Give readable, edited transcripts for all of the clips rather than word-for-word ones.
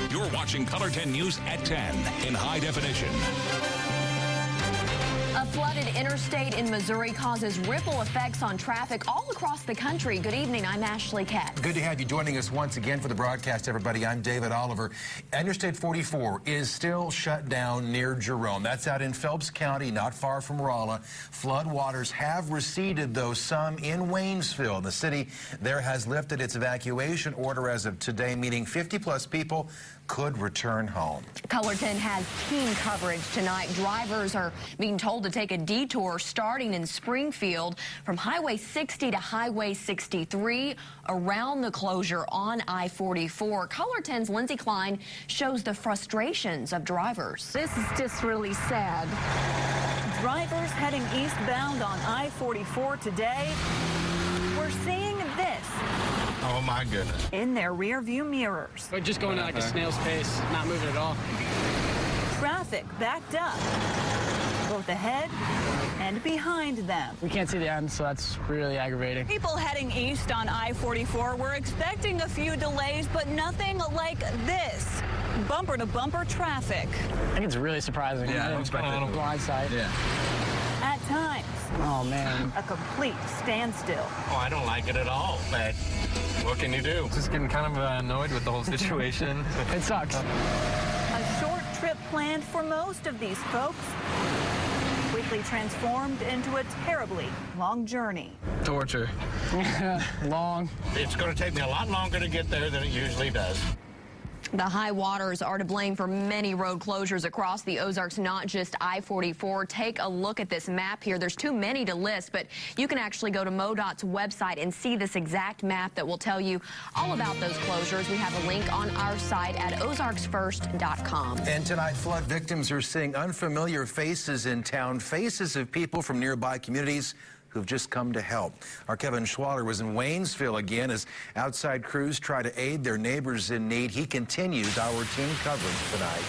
You're watching Color 10 News at 10 in high definition. A flooded interstate in Missouri causes ripple effects on traffic all across the country. Good evening, I'm Ashley Katz. Good to have you joining us once again for the broadcast, everybody. I'm David Oliver. Interstate 44 is still shut down near Jerome. That's out in Phelps County, not far from Rolla. Flood waters have receded, though, some in Waynesville. The city there has lifted its evacuation order as of today, meaning 50-plus people could return home. Color 10 has team coverage tonight. Drivers are being told to take a detour starting in Springfield from Highway 60 to Highway 63 around the closure on I-44. Color 10's Lindsay Klein shows the frustrations of drivers. This is just really sad. Drivers heading eastbound on I-44 today, we're seeing this. Oh my goodness. In their rear view mirrors. We're just going at like a snail's pace, not moving at all. Traffic backed up, both ahead and behind them. We can't see the end, so that's really aggravating. People heading east on I-44 were expecting a few delays, but nothing like this. Bumper to bumper traffic. I think it's really surprising. Yeah, I didn't expect it. Blindside. Yeah. At times, Oh, man. a complete standstill. Oh, I don't like it at all, but what can you do? Just getting kind of annoyed with the whole situation. It sucks. A short trip planned for most of these folks, quickly transformed into a terribly long journey. Torture. Long. It's going to take me a lot longer to get there than it usually does. The high waters are to blame for many road closures across the Ozarks, not just I-44. Take a look at this map here. There's too many to list, but you can actually go to MoDOT's website and see this exact map that will tell you all about those closures. We have a link on our site at ozarksfirst.com. And tonight, flood victims are seeing unfamiliar faces in town, faces of people from nearby communities who've just come to help. Our Kevin Schwaller was in Waynesville again as outside crews try to aid their neighbors in need. He continues our team coverage tonight.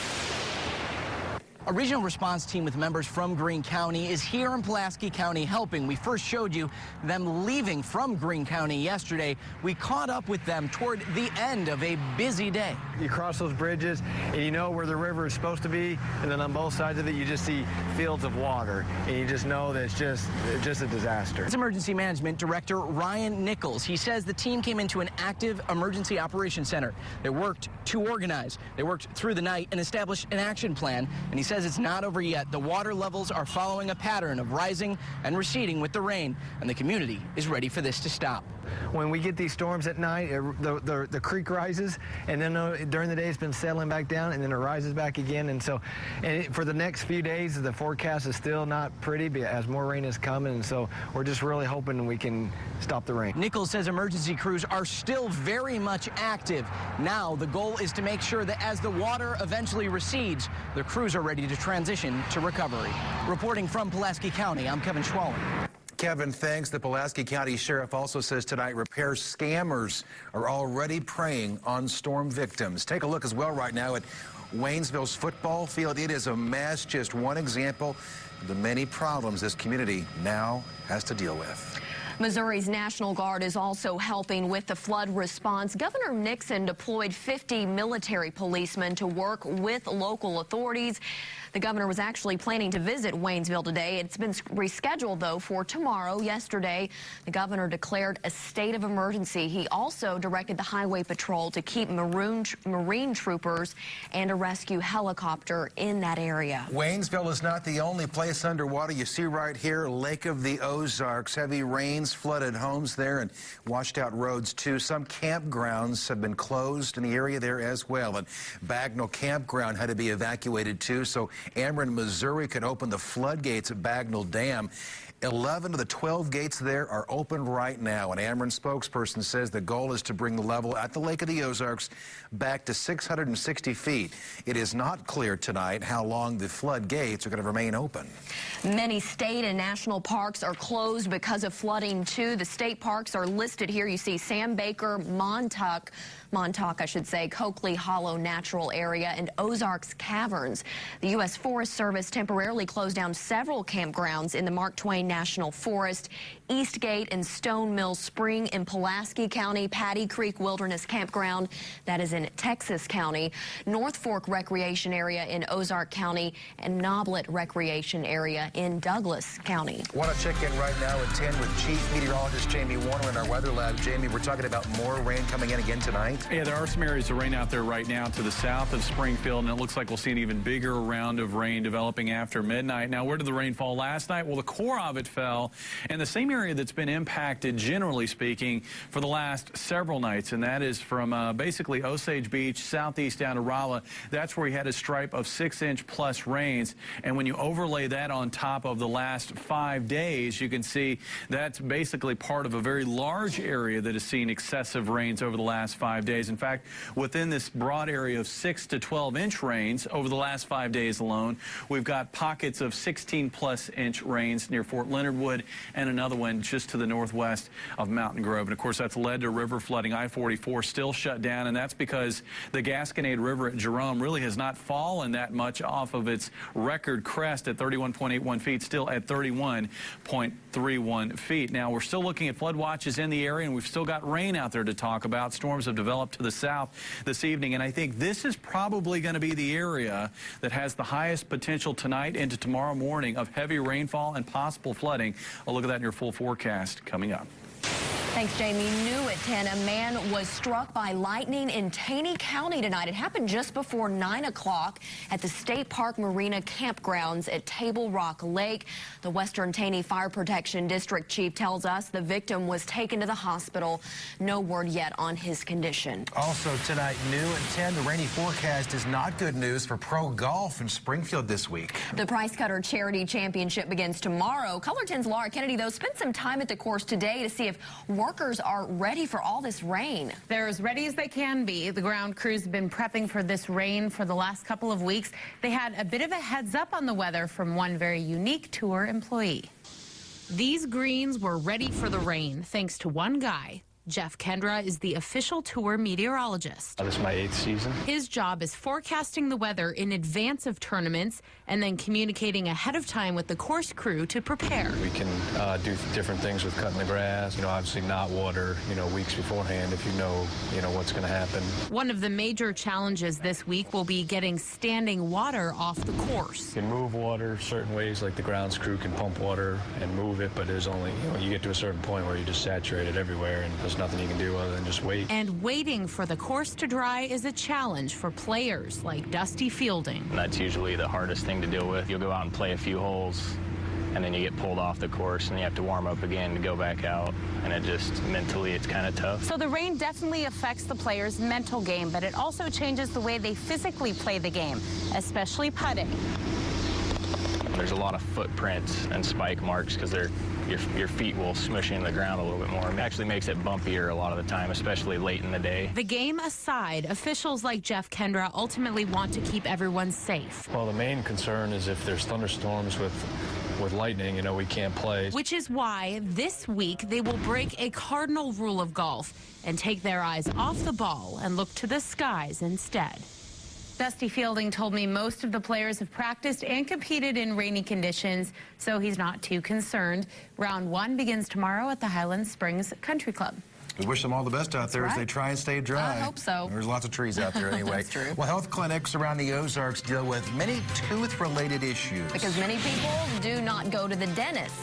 A regional response team with members from Greene County is here in Pulaski County helping. We first showed you them leaving from Greene County yesterday. We caught up with them toward the end of a busy day. You cross those bridges and you know where the river is supposed to be, and then on both sides of it you just see fields of water, and you just know that it's just a disaster. It's Emergency Management Director Ryan Nichols. He says the team came into an active emergency operations center. They worked to organize. They worked through the night and established an action plan, and he says it's not over yet. The water levels are following a pattern of rising and receding with the rain, and the community is ready for this to stop. When we get these storms at night, the creek rises, and then during the day it's been settling back down, and then it rises back again. And so for the next few days, the forecast is still not pretty as more rain is coming, and so we're just really hoping we can stop the rain. Nichols says emergency crews are still very much active. Now the goal is to make sure that as the water eventually recedes, the crews are ready to transition to recovery. Reporting from Pulaski County, I'm Kevin Schwaller. Kevin, thanks. The Pulaski County Sheriff also says tonight repair scammers are already preying on storm victims. Take a look as well right now at Waynesville's football field. It is a mess, just one example of the many problems this community now has to deal with. Missouri's National Guard is also helping with the flood response. Governor Nixon deployed 50 military policemen to work with local authorities. The governor was actually planning to visit Waynesville today. It's been rescheduled, though, for tomorrow. Yesterday, the governor declared a state of emergency. He also directed the Highway Patrol to keep Marine troopers and a rescue helicopter in that area. Waynesville is not the only place underwater. You see right here, Lake of the Ozarks. Heavy rains flooded homes there and washed out roads, too. Some campgrounds have been closed in the area there as well. And Bagnell Campground had to be evacuated, too. So Ameren, Missouri could open the floodgates at Bagnell Dam. 11 of the 12 gates there are open right now. An Ameren spokesperson says the goal is to bring the level at the Lake of the Ozarks back to 660 feet. It is not clear tonight how long the floodgates are going to remain open. Many state and national parks are closed because of flooding, too. The state parks are listed here. You see Sam Baker, Montauk, Coakley Hollow Natural Area, and Ozarks Caverns. The U.S. Forest Service temporarily closed down several campgrounds in the Mark Twain National Forest, Eastgate and Stone Mill Spring in Pulaski County, Patty Creek Wilderness Campground, that is in Texas County, North Fork Recreation Area in Ozark County, and Noblet Recreation Area in Douglas County. Want to check in right now at 10 with Chief Meteorologist Jamie Warner in our weather lab. Jamie, we're talking about more rain coming in again tonight. Yeah, there are some areas of rain out there right now to the south of Springfield, and it looks like we'll see an even bigger round of rain developing after midnight. Now, where did the rain fall last night? Well, the core of it fell in the same area that's been impacted, generally speaking, for the last several nights, and that is from basically Osage Beach southeast down to Rolla. That's where we had a stripe of 6-inch plus rains, and when you overlay that on top of the last 5 days, you can see that's basically part of a very large area that has seen excessive rains over the last 5 days. In fact, within this broad area of 6 to 12-inch rains over the last 5 days alone, we've got pockets of 16-plus inch rains near Fort Leonard Wood and another one just to the northwest of Mountain Grove. And, of course, that's led to river flooding. I-44 still shut down, and that's because the Gasconade River at Jerome really has not fallen that much off of its record crest at 31.81 feet, still at 31.31 feet. Now, we're still looking at flood watches in the area, and we've still got rain out there to talk about. Storms have developed to the south this evening, and I think this is probably going to be the area that has the highest potential tonight into tomorrow morning of heavy rainfall and possible flooding. A look at that in your full forecast coming up. Thanks, Jamie. New at 10, a man was struck by lightning in Taney County tonight. It happened just before 9 o'clock at the State Park Marina campgrounds at Table Rock Lake. The Western Taney Fire Protection District Chief tells us the victim was taken to the hospital. No word yet on his condition. Also tonight, new at 10, the rainy forecast is not good news for pro golf in Springfield this week. The Price Cutter Charity Championship begins tomorrow. Color 10's Laura Kennedy, though, spent some time at the course today to see if workers are ready for all this rain. They're as ready as they can be. The ground crews have been prepping for this rain for the last couple of weeks. They had a bit of a heads up on the weather from one very unique tour employee. These greens were ready for the rain thanks to one guy. Jeff Kendra is the official tour meteorologist. This is my 8th season. His job is forecasting the weather in advance of tournaments and then communicating ahead of time with the course crew to prepare. We can do different things with cutting the grass, obviously not water, weeks beforehand if you know what's going to happen. One of the major challenges this week will be getting standing water off the course. You can move water certain ways, like the grounds crew can pump water and move it, but there's only, you get to a certain point where you just saturate it everywhere and there's nothing you can do other than just wait. And waiting for the course to dry is a challenge for players like Dusty Fielding. And that's usually the hardest thing to deal with. You'll go out and play a few holes, and then you get pulled off the course, and you have to warm up again to go back out. And it just, mentally, it's kind of tough. So the rain definitely affects the players' mental game, but it also changes the way they physically play the game, especially putting. There's a lot of footprints and spike marks because your feet will smush into the ground a little bit more. It actually makes it bumpier a lot of the time, especially late in the day. The game aside, officials like Jeff Kendra ultimately want to keep everyone safe. Well, the main concern is if there's thunderstorms with lightning, we can't play. Which is why this week they will break a cardinal rule of golf and take their eyes off the ball and look to the skies instead. Dusty Fielding told me most of the players have practiced and competed in rainy conditions, so he's not too concerned. Round 1 begins tomorrow at the Highland Springs Country Club. We wish them all the best out there as they try and stay dry. I hope so. There's lots of trees out there anyway. That's true. Well, health clinics around the Ozarks deal with many tooth-related issues. Because many people do not go to the dentist.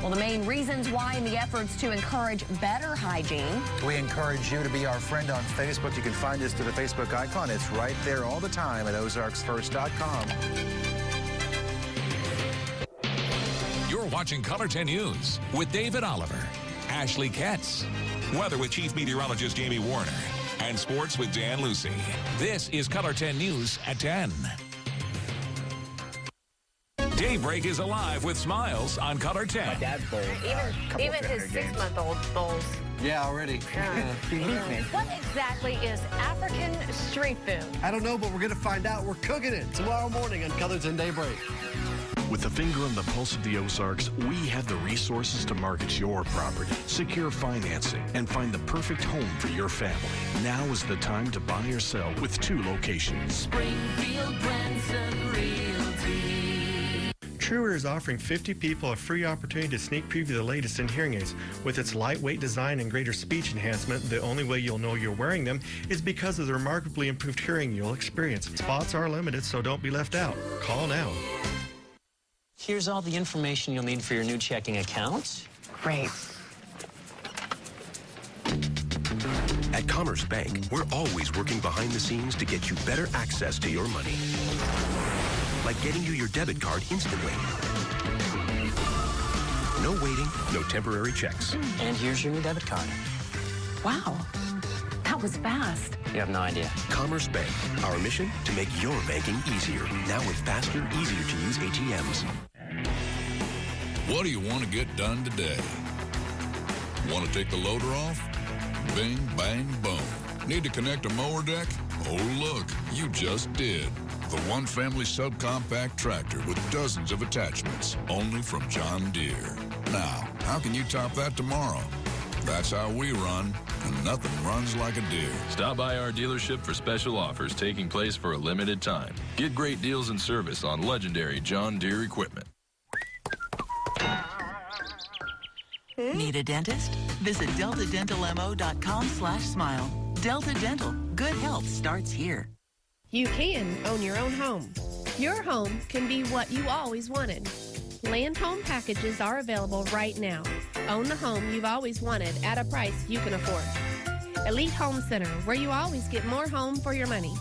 Well, the main reasons why in the efforts to encourage better hygiene. We encourage you to be our friend on Facebook. You can find us through the Facebook icon. It's right there all the time at ozarksfirst.com. You're watching Color 10 News with David Oliver, Ashley Ketz, weather with Chief Meteorologist Jamie Warner, and sports with Dan Lucy. This is Color 10 News at 10. Daybreak is alive with smiles on Color 10. My dad's bold. Even his 6-month-old bowls. Yeah, already. What exactly is African street food? I don't know, but we're going to find out. We're cooking it tomorrow morning on Color 10 Daybreak. With a finger on the pulse of the Ozarks, we have the resources to market your property, secure financing, and find the perfect home for your family. Now is the time to buy or sell with 2 locations. Springfield Branson Realty. TrueEar is offering 50 people a free opportunity to sneak preview the latest in hearing aids. With its lightweight design and greater speech enhancement, the only way you'll know you're wearing them is because of the remarkably improved hearing you'll experience. Spots are limited, so don't be left out. Call now. Here's all the information you'll need for your new checking account. Great. At Commerce Bank, we're always working behind the scenes to get you better access to your money. Like getting you your debit card instantly. No waiting, no temporary checks. And here's your new debit card. Wow, that was fast. You have no idea. Commerce Bank, our mission to make your banking easier. Now with faster, easier to use ATMs. What do you want to get done today? Want to take the loader off? Bing, bang, boom. Need to connect a mower deck? Oh, look, you just did. The One Family Subcompact Tractor with dozens of attachments, only from John Deere. Now, how can you top that tomorrow? That's how we run, and nothing runs like a Deere. Stop by our dealership for special offers taking place for a limited time. Get great deals and service on legendary John Deere equipment. Need a dentist? Visit deltadentalmo.com/smile. Delta Dental. Good health starts here. You can own your own home. Your home can be what you always wanted. Land home packages are available right now. Own the home you've always wanted at a price you can afford. Elite Home Center, where you always get more home for your money.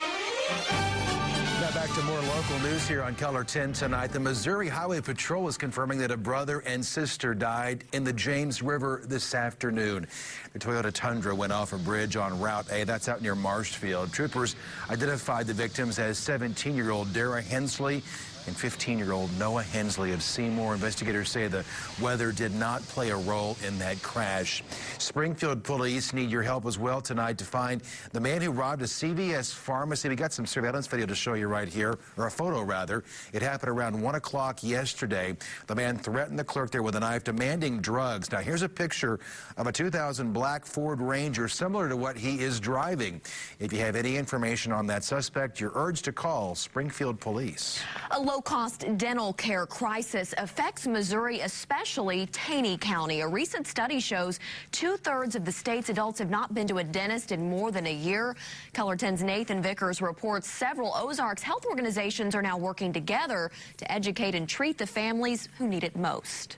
Now back to more local news here on Color 10 tonight. The Missouri Highway Patrol is confirming that a brother and sister died in the James River this afternoon. The Toyota Tundra went off a bridge on Route A. That's out near Marshfield. Troopers identified the victims as 17-year-old Dara Hensley and 15-year-old Noah Hensley of Seymour. Investigators say the weather did not play a role in that crash. Springfield police need your help as well tonight to find the man who robbed a CVS pharmacy. We got some surveillance video to show you right here, or a photo rather. It happened around 1 o'clock yesterday. The man threatened the clerk there with a knife, demanding drugs. Now here's a picture of a 2000 black Ford Ranger, similar to what he is driving. If you have any information on that suspect, you're urged to call Springfield Police. A low-cost dental care crisis affects Missouri, especially Taney County. A recent study shows 2/3 of the state's adults have not been to a dentist in more than a year. Color 10's Nathan Vickers reports several Ozarks health organizations are now working together to educate and treat the families who need it most.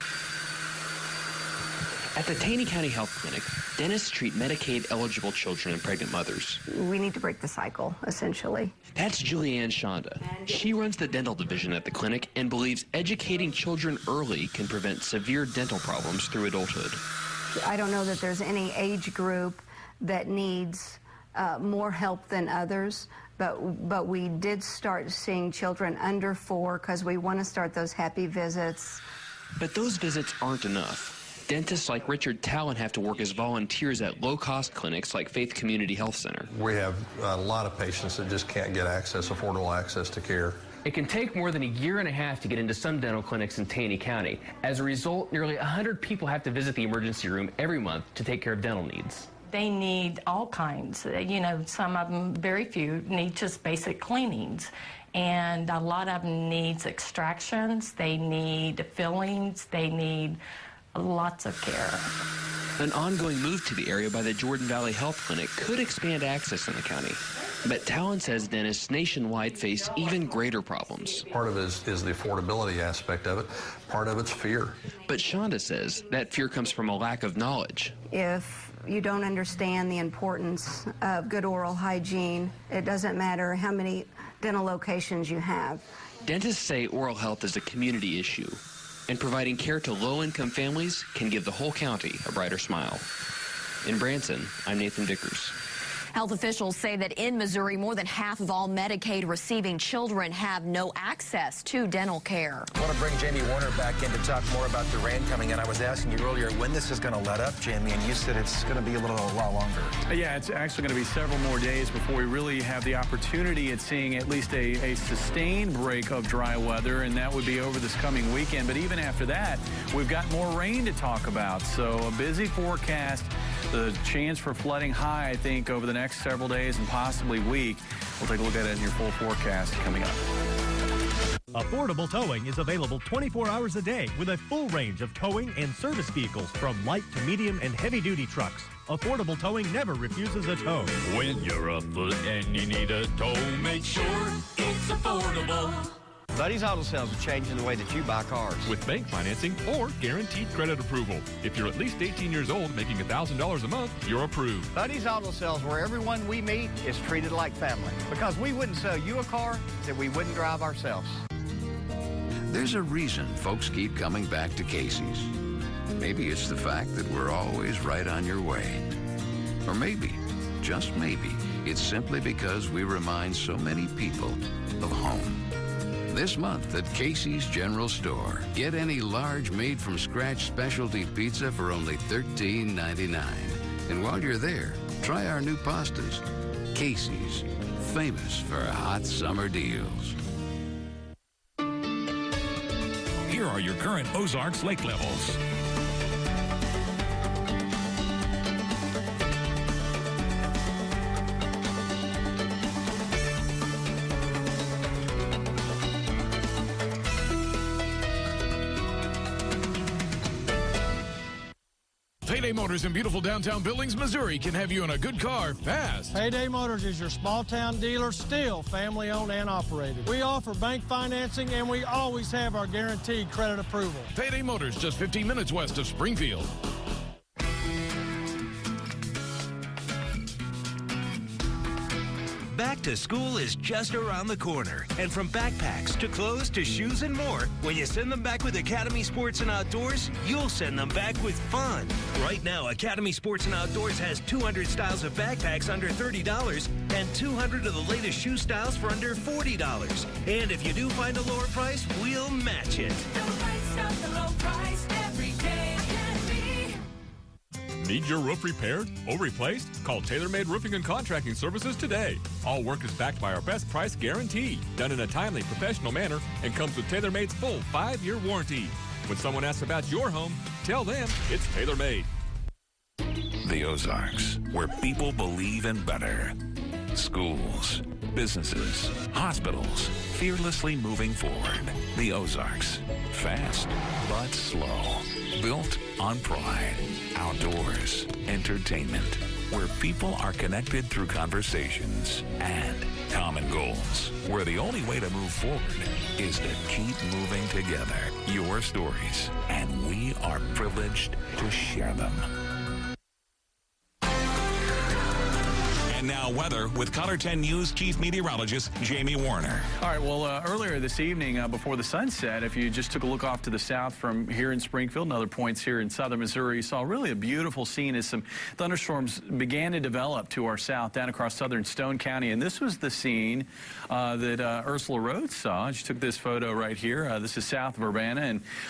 At the Taney County Health Clinic, dentists treat Medicaid-eligible children and pregnant mothers. We need to break the cycle, essentially. That's Julianne Shonda. She runs the dental division at the clinic and believes educating children early can prevent severe dental problems through adulthood. I don't know that there's any age group that needs more help than others, but we did start seeing children under 4 because we want to start those happy visits. But those visits aren't enough. Dentists like Richard Talon have to work as volunteers at low-cost clinics like Faith Community Health Center. We have a lot of patients that just can't get affordable access to care. It can take more than a year and a half to get into some dental clinics in Taney County. As a result, nearly 100 people have to visit the emergency room every month to take care of dental needs. They need all kinds. You know, some of them, very few, need just basic cleanings. And a lot of them needs extractions. They need fillings. They need lots of care. An ongoing move to the area by the Jordan Valley Health Clinic could expand access in the county. But Talon says dentists nationwide face even greater problems. Part of it is the affordability aspect of it. Part of it's fear. But Shonda says that fear comes from a lack of knowledge. If you don't understand the importance of good oral hygiene, it doesn't matter how many dental locations you have. Dentists say oral health is a community issue, and providing care to low-income families can give the whole county a brighter smile. In Branson, I'm Nathan Vickers. Health officials say that in Missouri, more than half of all Medicaid-receiving children have no access to dental care. I want to bring Jamie Warner back in to talk more about the rain coming in. I was asking you earlier when this is going to let up, Jamie, and you said it's going to be a while longer. Yeah, it's actually going to be several more days before we really have the opportunity at seeing at least a sustained break of dry weather, and that would be over this coming weekend. But even after that, we've got more rain to talk about. So a busy forecast. The chance for flooding high, I think, over the next several days and possibly week. We'll take a look at it in your full forecast coming up. Affordable Towing is available 24 hours a day with a full range of towing and service vehicles from light to medium and heavy-duty trucks. Affordable Towing never refuses a tow. When you're afoot and you need a tow, make sure it's affordable. Buddy's Auto Sales are changing the way that you buy cars. With bank financing or guaranteed credit approval. If you're at least 18 years old making $1,000 a month, you're approved. Buddy's Auto Sales, where everyone we meet is treated like family. Because we wouldn't sell you a car that we wouldn't drive ourselves. There's a reason folks keep coming back to Casey's. Maybe it's the fact that we're always right on your way. Or maybe, just maybe, it's simply because we remind so many people of home. This month at Casey's General Store, get any large made-from-scratch specialty pizza for only $13.99. And while you're there, try our new pastas. Casey's, famous for hot summer deals. Here are your current Ozarks lake levels. Payday Motors in beautiful downtown Billings, Missouri can have you in a good car fast. Payday Motors is your small town dealer, still family owned and operated. We offer bank financing and we always have our guaranteed credit approval. Payday Motors, just 15 minutes west of Springfield. Back to school is just around the corner. And from backpacks to clothes to shoes and more, when you send them back with Academy Sports and Outdoors, you'll send them back with fun. Right now, Academy Sports and Outdoors has 200 styles of backpacks under $30 and 200 of the latest shoe styles for under $40. And if you do find a lower price, we'll match it. The right stuff, the low price, every day. Need your roof repaired or replaced? Call TaylorMade Roofing and Contracting Services today. All work is backed by our best price guarantee, done in a timely, professional manner, and comes with TaylorMade's full 5-year warranty. When someone asks about your home, tell them it's TaylorMade. The Ozarks, where people believe in better. Schools, businesses, hospitals, fearlessly moving forward. The Ozarks, fast but slow. Built on pride. Outdoors, entertainment, where people are connected through conversations and common goals, where the only way to move forward is to keep moving together. Your stories, and we are privileged to share them. And now weather with Color 10 News Chief Meteorologist Jamie Warner. All right, well, earlier this evening before the sun set, if you just took a look off to the south from here in Springfield and other points here in southern Missouri, you saw really a beautiful scene as some thunderstorms began to develop to our south down across southern Stone County. And this was the scene that Ursula Rhodes saw. She took this photo right here. This is south of Urbana,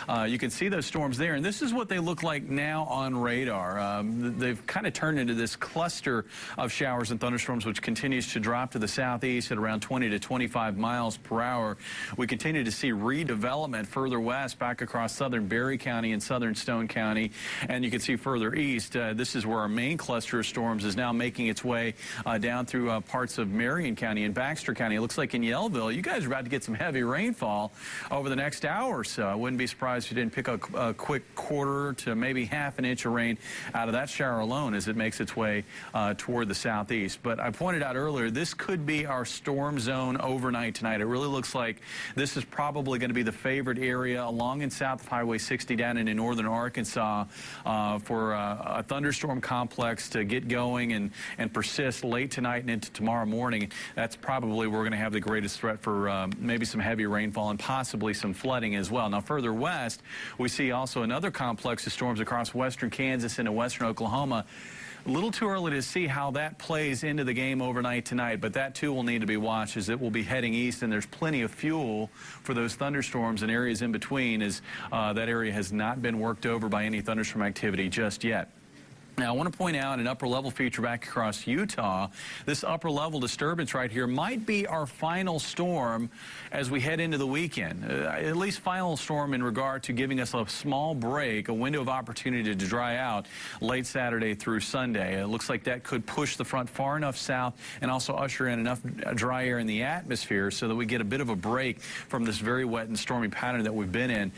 and you can see those storms there. And this is what they look like now on radar. They've kind of turned into this cluster of showers and thunderstorms, which continues to drop to the southeast at around 20 to 25 miles per hour. We continue to see redevelopment further west back across southern Berry County and southern Stone County. And you can see further east, this is where our main cluster of storms is now making its way down through parts of Marion County and Baxter County. It looks like in Yellville, you guys are about to get some heavy rainfall over the next hour or so. I wouldn't be surprised if you didn't pick a quick quarter to maybe half an inch of rain out of that shower alone as it makes its way toward the southeast. But I pointed out earlier, this could be our storm zone overnight tonight. It really looks like this is probably going to be the favored area along and south of Highway 60 down into northern Arkansas for a thunderstorm complex to get going and persist late tonight and into tomorrow morning. That's probably where we're going to have the greatest threat for maybe some heavy rainfall and possibly some flooding as well. Now, further west, we see also another complex of storms across western Kansas into western Oklahoma. A little too early to see how that plays into the game overnight tonight, but that too will need to be watched as it will be heading east, and there's plenty of fuel for those thunderstorms and areas in between as that area has not been worked over by any thunderstorm activity just yet. Now, I want to point out an upper-level feature back across Utah. This upper-level disturbance right here might be our final storm as we head into the weekend. At least final storm in regard to giving us a small break, a window of opportunity to dry out late Saturday through Sunday. It looks like that could push the front far enough south and also usher in enough dry air in the atmosphere so that we get a bit of a break from this very wet and stormy pattern that we've been in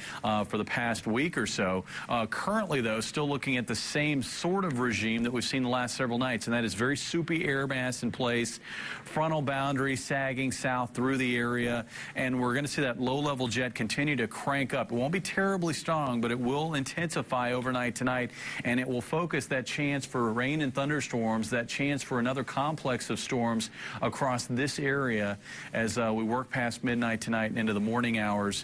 for the past week or so. Currently, though, still looking at the same sort of regime that we've seen the last several nights, and that is very soupy air mass in place, frontal boundary sagging south through the area, and we're going to see that low-level jet continue to crank up. It won't be terribly strong, but it will intensify overnight tonight, and it will focus that chance for rain and thunderstorms, that chance for another complex of storms across this area as we work past midnight tonight and into the morning hours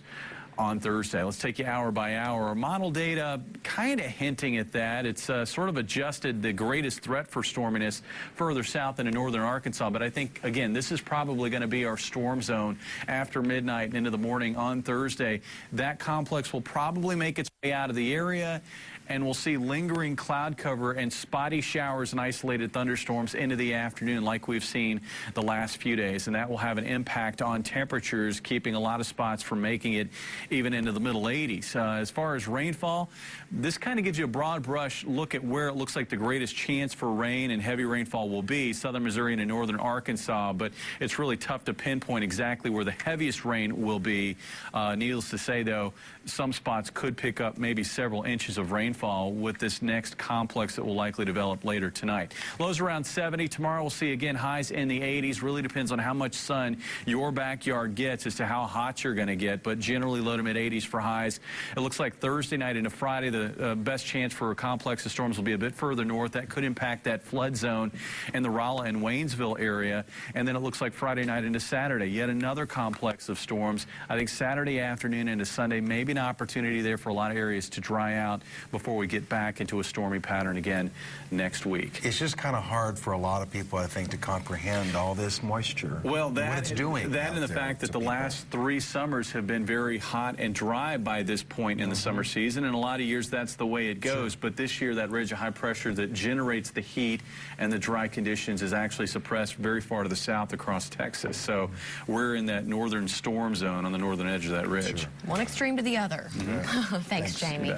on Thursday. Let's take you hour by hour. Model data kind of hinting at that. It's sort of adjusted the greatest threat for storminess further south into northern Arkansas. But I think, again, this is probably going to be our storm zone after midnight and into the morning on Thursday. That complex will probably make its way out of the area, and we'll see lingering cloud cover and spotty showers and isolated thunderstorms into the afternoon like we've seen the last few days. And that will have an impact on temperatures, keeping a lot of spots from making it even into the middle 80s. As far as rainfall, this kind of gives you a broad brush look at where it looks like the greatest chance for rain and heavy rainfall will be, southern Missouri and in northern Arkansas. But it's really tough to pinpoint exactly where the heaviest rain will be. Needless to say, though, some spots could pick up maybe several inches of rainfall with this next complex that will likely develop later tonight. Lows around 70. Tomorrow we'll see again highs in the 80s. Really depends on how much sun your backyard gets as to how hot you're going to get, but generally low to mid 80s for highs. It looks like Thursday night into Friday, the best chance for a complex of storms will be a bit further north. That could impact that flood zone in the Rolla and Waynesville area. And then it looks like Friday night into Saturday, yet another complex of storms. I think Saturday afternoon into Sunday, maybe an opportunity there for a lot of areas to dry out before we get back into a stormy pattern again next week. It's just kind of hard for a lot of people, I think, to comprehend all this moisture. Well, what it's doing. That and the fact that the last 3 summers have been very hot and dry by this point in the summer season. In a lot of years, that's the way it goes. Sure. But this year, that ridge of high pressure that generates the heat and the dry conditions is actually suppressed very far to the south across Texas. So we're in that northern storm zone on the northern edge of that ridge. Sure. One extreme to the other. Thanks, Jamie.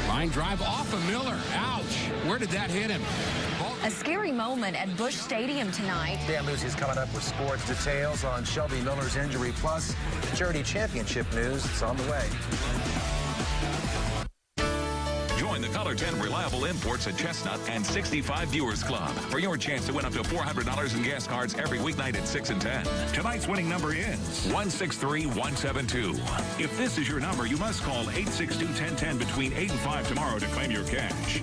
Line drive off of Miller. Ouch. Where did that hit him? A scary moment at Busch Stadium tonight. Dan Lucy's coming up with sports details on Shelby Miller's injury, plus charity championship news. It's on the way. Join the Color 10 Reliable Imports at Chestnut and 65 Viewers Club for your chance to win up to $400 in gas cards every weeknight at 6 and 10. Tonight's winning number is 163172. If this is your number, you must call 862-1010 between 8 and 5 tomorrow to claim your cash.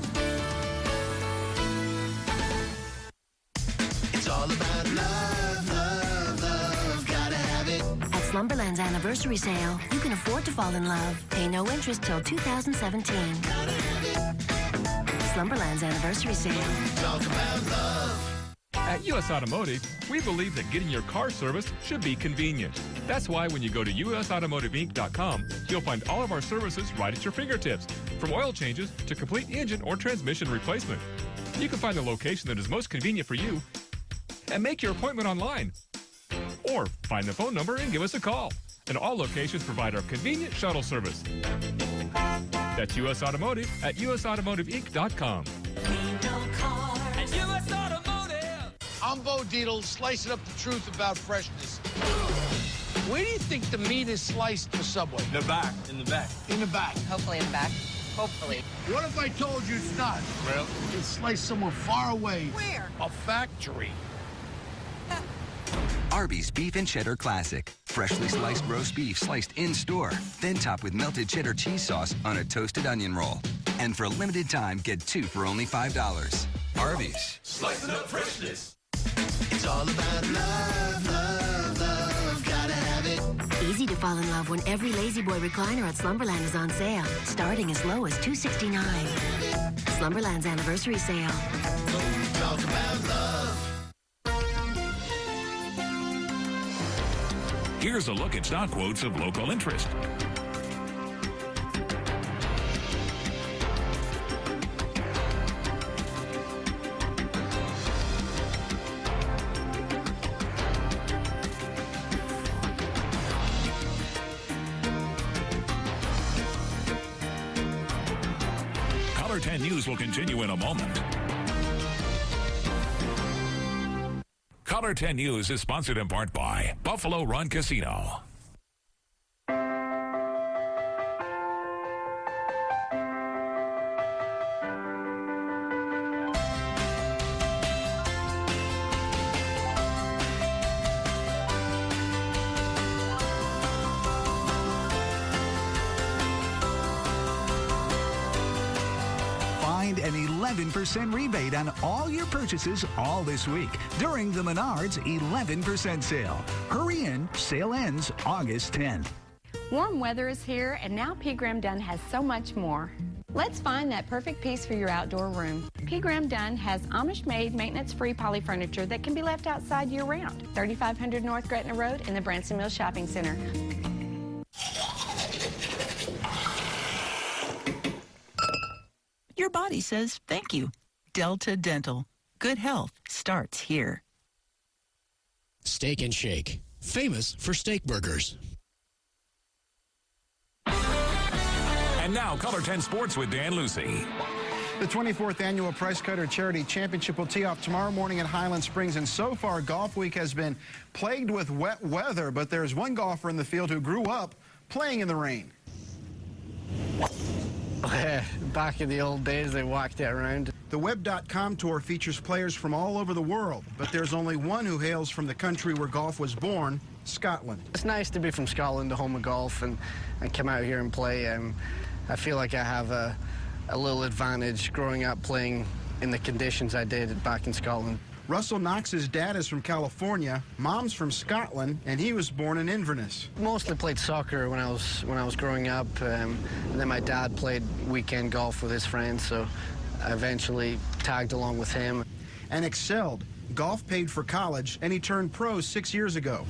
It's all about love, love, love. Gotta have it. At Slumberland's anniversary sale, you can afford to fall in love. Pay no interest till 2017. Gotta have it. Slumberland's anniversary sale. Talk about love. At U.S. Automotive, we believe that getting your car serviced should be convenient. That's why when you go to usautomotiveinc.com, you'll find all of our services right at your fingertips, from oil changes to complete engine or transmission replacement. You can find the location that is most convenient for you and make your appointment online. Or find the phone number and give us a call. And all locations provide our convenient shuttle service. That's U.S. Automotive at usautomotiveinc.com. At US Automotive. I'm Bo Dietl, slicing up the truth about freshness. Where do you think the meat is sliced for Subway? The back. In the back. In the back. Hopefully in the back. Hopefully. What if I told you it's not? Well, it's sliced somewhere far away. Where? A factory. Arby's Beef and Cheddar Classic. Freshly sliced roast beef sliced in-store, then topped with melted cheddar cheese sauce on a toasted onion roll. And for a limited time, get 2 for only $5. Arby's. Slicing up freshness. It's all about love, love, love. Gotta have it. Easy to fall in love when every Lazy Boy recliner at Slumberland is on sale, starting as low as $269. Slumberland's anniversary sale. Talk about love. Here's a look at stock quotes of local interest. 10 News will continue in a moment. Color 10 News is sponsored in part by Buffalo Run Casino. An 11% rebate on all your purchases all this week during the Menards 11% sale. Hurry in, sale ends August 10th. Warm weather is here, and now P. Graham Dunn has so much more. Let's find that perfect piece for your outdoor room. P. Graham Dunn has Amish-made, maintenance-free poly furniture that can be left outside year-round. 3500 North Gretna Road in the Branson Mills Shopping Center. Your body says thank you. Delta Dental. Good health starts here. Steak and Shake, famous for steak burgers. And now, Color 10 Sports with Dan Lucy. The 24th Annual Price Cutter Charity Championship will tee off tomorrow morning at Highland Springs, and so far, Golf Week has been plagued with wet weather, but there's one golfer in the field who grew up playing in the rain. Back in the old days, they walked it around. The Web.com Tour features players from all over the world, but there's only one who hails from the country where golf was born, Scotland. It's nice to be from Scotland, the home of golf, and come out here and play. I feel like I have a little advantage growing up playing in the conditions I did back in Scotland. Russell Knox's dad is from California, mom's from Scotland, and he was born in Inverness. Mostly played soccer when I was growing up, and then my dad played weekend golf with his friends, so I eventually tagged along with him. And excelled. Golf paid for college, and he turned pro 6 years ago.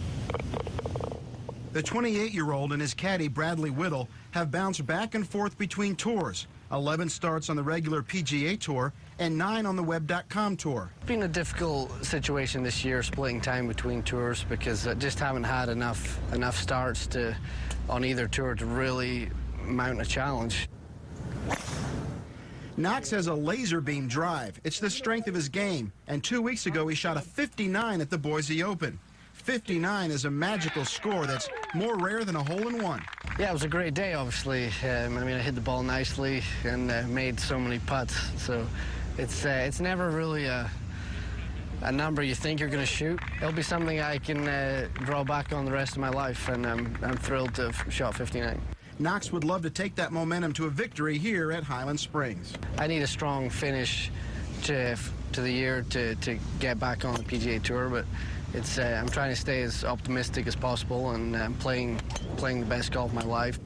The 28-year-old and his caddy, Bradley Whittle, have bounced back and forth between tours. 11 starts on the regular PGA Tour and 9 on the Web.com Tour. It's been a difficult situation this year, splitting time between tours, because I just haven't had enough starts on either tour to really mount a challenge. Knox has a laser beam drive. It's the strength of his game. And 2 weeks ago, he shot a 59 at the Boise Open. 59 is a magical score that's more rare than a hole-in-one. Yeah, it was a great day, obviously. I hit the ball nicely and made so many putts. So it's never really a number you think you're going to shoot. It'll be something I can draw back on the rest of my life, and I'm thrilled to have shot 59. Knox would love to take that momentum to a victory here at Highland Springs. I need a strong finish to the year to get back on the PGA Tour, but I'm trying to stay as optimistic as possible, and playing the best golf of my life.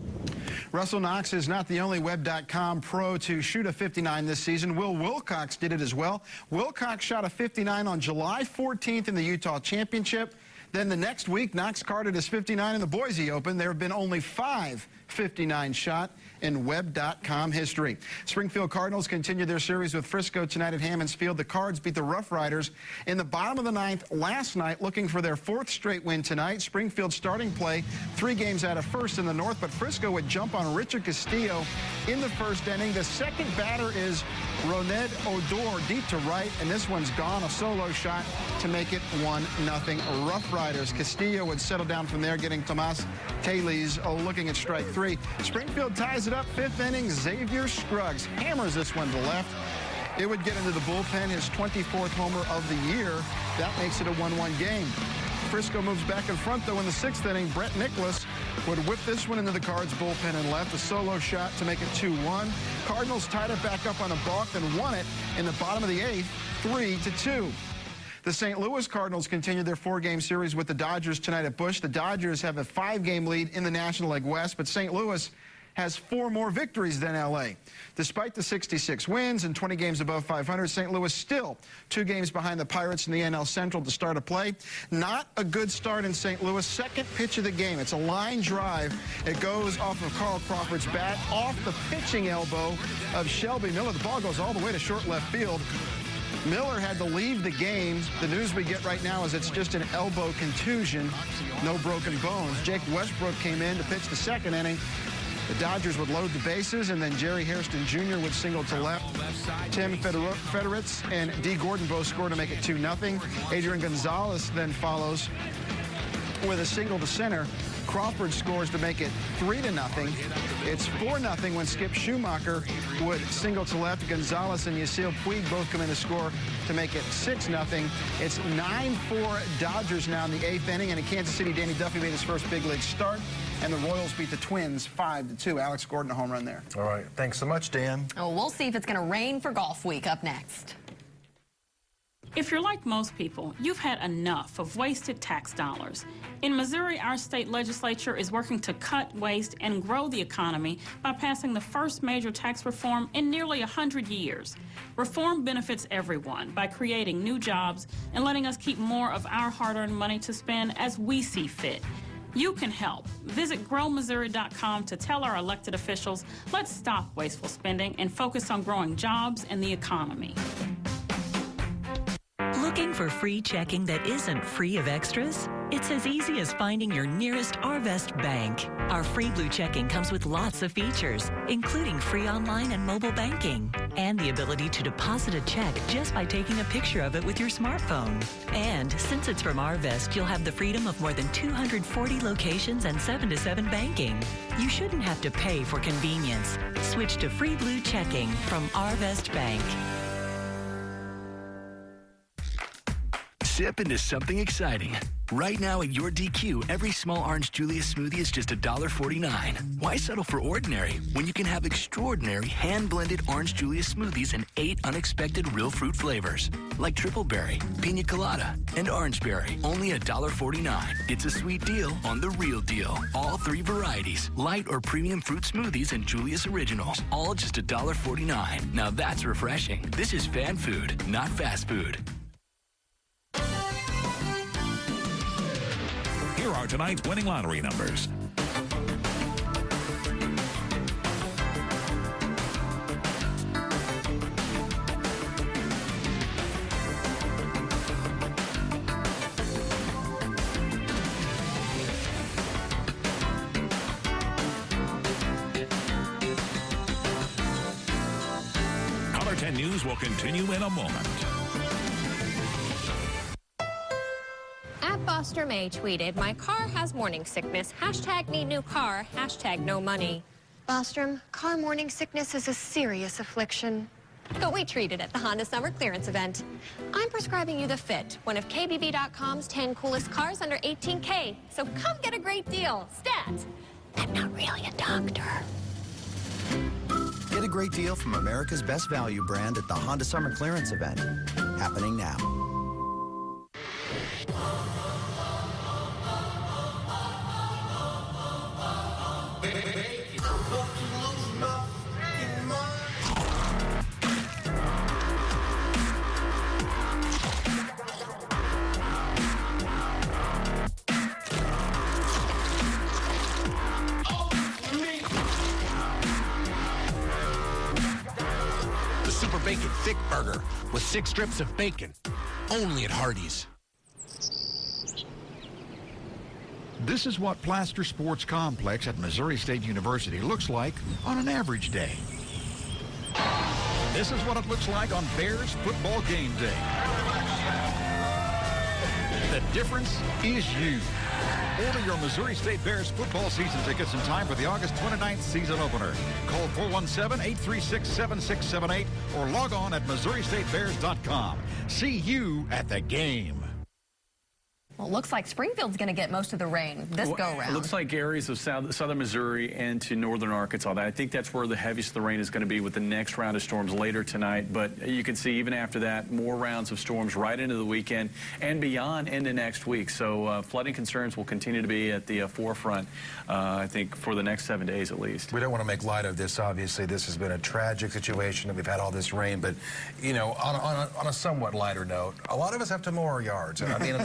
Russell Knox is not the only Web.com pro to shoot a 59 this season. Will Wilcox did it as well. Wilcox shot a 59 on July 14th in the Utah Championship. Then the next week, Knox carded his 59 in the Boise Open. There have been only 5 59 shot in Web.com history. Springfield Cardinals continue their series with Frisco tonight at Hammonds Field. The Cards beat the Rough Riders in the bottom of the 9th last night, looking for their 4th straight win tonight. Springfield starting play 3 games out of first in the North, but Frisco would jump on Richard Castillo in the first inning. The second batter is Roned Odor deep to right, and this one's gone. A solo shot to make it 1-0 Rough Riders. Castillo would settle down from there, getting Tomas Teles looking at strike 3. Springfield ties it up, 5th inning. Xavier Scruggs hammers this one to left. It would get into the bullpen, his 24th homer of the year. That makes it a 1-1 game. Frisco moves back in front, though, in the 6th inning. Brett Nicholas would whip this one into the Cards bullpen and left. A solo shot to make it 2-1. Cardinals tied it back up on a balk, then won it in the bottom of the 8th, 3-2. The St. Louis Cardinals continue their 4-game series with the Dodgers tonight at Busch. The Dodgers have a 5-game lead in the National League West, but St. Louis has 4 more victories than L.A. Despite the 66 wins and 20 games above 500, St. Louis still 2 games behind the Pirates in the NL Central to start a play. Not a good start in St. Louis. Second pitch of the game. It's a line drive. It goes off of Carl Crawford's bat, off the pitching elbow of Shelby Miller. The ball goes all the way to short left field. Miller had to leave the game. The news we get right now is it's just an elbow contusion, no broken bones. Jake Westbrook came in to pitch the 2nd inning. The Dodgers would load the bases, and then Jerry Hairston Jr. would single to left. Tim Federitz and D. Gordon both score to make it 2-0. Adrian Gonzalez then follows with a single to center. Crawford scores to make it 3-0. It's 4-0 when Skip Schumacher would single to left. Gonzalez and Yasiel Puig both come in to score to make it 6-0. It's 9-4 Dodgers now in the 8th inning. And in Kansas City, Danny Duffy made his first big league start. And the Royals beat the Twins 5-2. Alex Gordon, a home run there. All right. Thanks so much, Dan. Oh, we'll see if it's going to rain for golf week up next. If you're like most people, you've had enough of wasted tax dollars. In Missouri, our state legislature is working to cut waste and grow the economy by passing the first major tax reform in nearly 100 years. Reform benefits everyone by creating new jobs and letting us keep more of our hard-earned money to spend as we see fit. You can help. Visit growmissouri.com to tell our elected officials, let's stop wasteful spending and focus on growing jobs and the economy. Looking for free checking that isn't free of extras? It's as easy as finding your nearest Arvest bank. Our free Blue checking comes with lots of features, including free online and mobile banking, and the ability to deposit a check just by taking a picture of it with your smartphone. And since it's from Arvest, you'll have the freedom of more than 240 locations and 7-to-7 banking. You shouldn't have to pay for convenience. Switch to free Blue checking from Arvest Bank. Sip into something exciting. Right now at your DQ, every small orange Julius smoothie is just $1.49. Why settle for ordinary when you can have extraordinary hand-blended orange Julius smoothies in 8 unexpected real fruit flavors, like triple berry, pina colada, and orange berry, only $1.49. It's a sweet deal on the real deal. All 3 varieties, light or premium fruit smoothies and Julius Originals, all just $1.49. Now that's refreshing. This is fan food, not fast food. Here are tonight's winning lottery numbers. Color 10 News will continue in a moment. Buster May tweeted, "My car has morning sickness. Hashtag need new car. Hashtag no money." Bostrom, car morning sickness is a serious affliction. But we treat it at the Honda Summer Clearance event. I'm prescribing you the Fit, one of KBB.com's 10 coolest cars under 18K. So come get a great deal. Stat. I'm not really a doctor. Get a great deal from America's best value brand at the Honda Summer Clearance event, happening now. Bacon thick burger with 6 strips of bacon, only at Hardee's. This is what Plaster Sports Complex at Missouri State University looks like on an average day. This is what it looks like on Bears football game day. The difference is you. Order your Missouri State Bears football season tickets in time for the August 29th season opener. Call 417-836-7678 or log on at MissouriStateBears.com. See you at the game. Well, it looks like Springfield's going to get most of the rain this go-round. It looks like areas of southern Missouri and to northern Arkansas. I think that's where the heaviest of the rain is going to be with the next round of storms later tonight. But you can see even after that, more rounds of storms right into the weekend and beyond into next week. So flooding concerns will continue to be at the forefront, I think, for the next 7 days at least. We don't want to make light of this. Obviously, this has been a tragic situation that we've had all this rain. But, you know, on a somewhat lighter note, a lot of us have to mow our yards. I mean,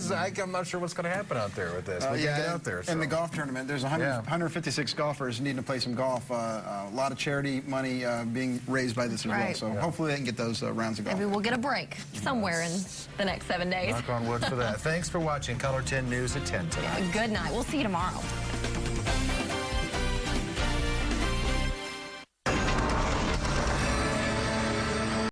I'm not sure what's going to happen out there with this. We can get out there. In the golf tournament, there's 156 golfers needing to play some golf. A lot of charity money being raised by this as well. So hopefully they can get those rounds of golf. Maybe we'll get a break somewhere in the next 7 days. Knock on wood for that. Thanks for watching Color 10 News at 10 tonight. Good night. We'll see you tomorrow.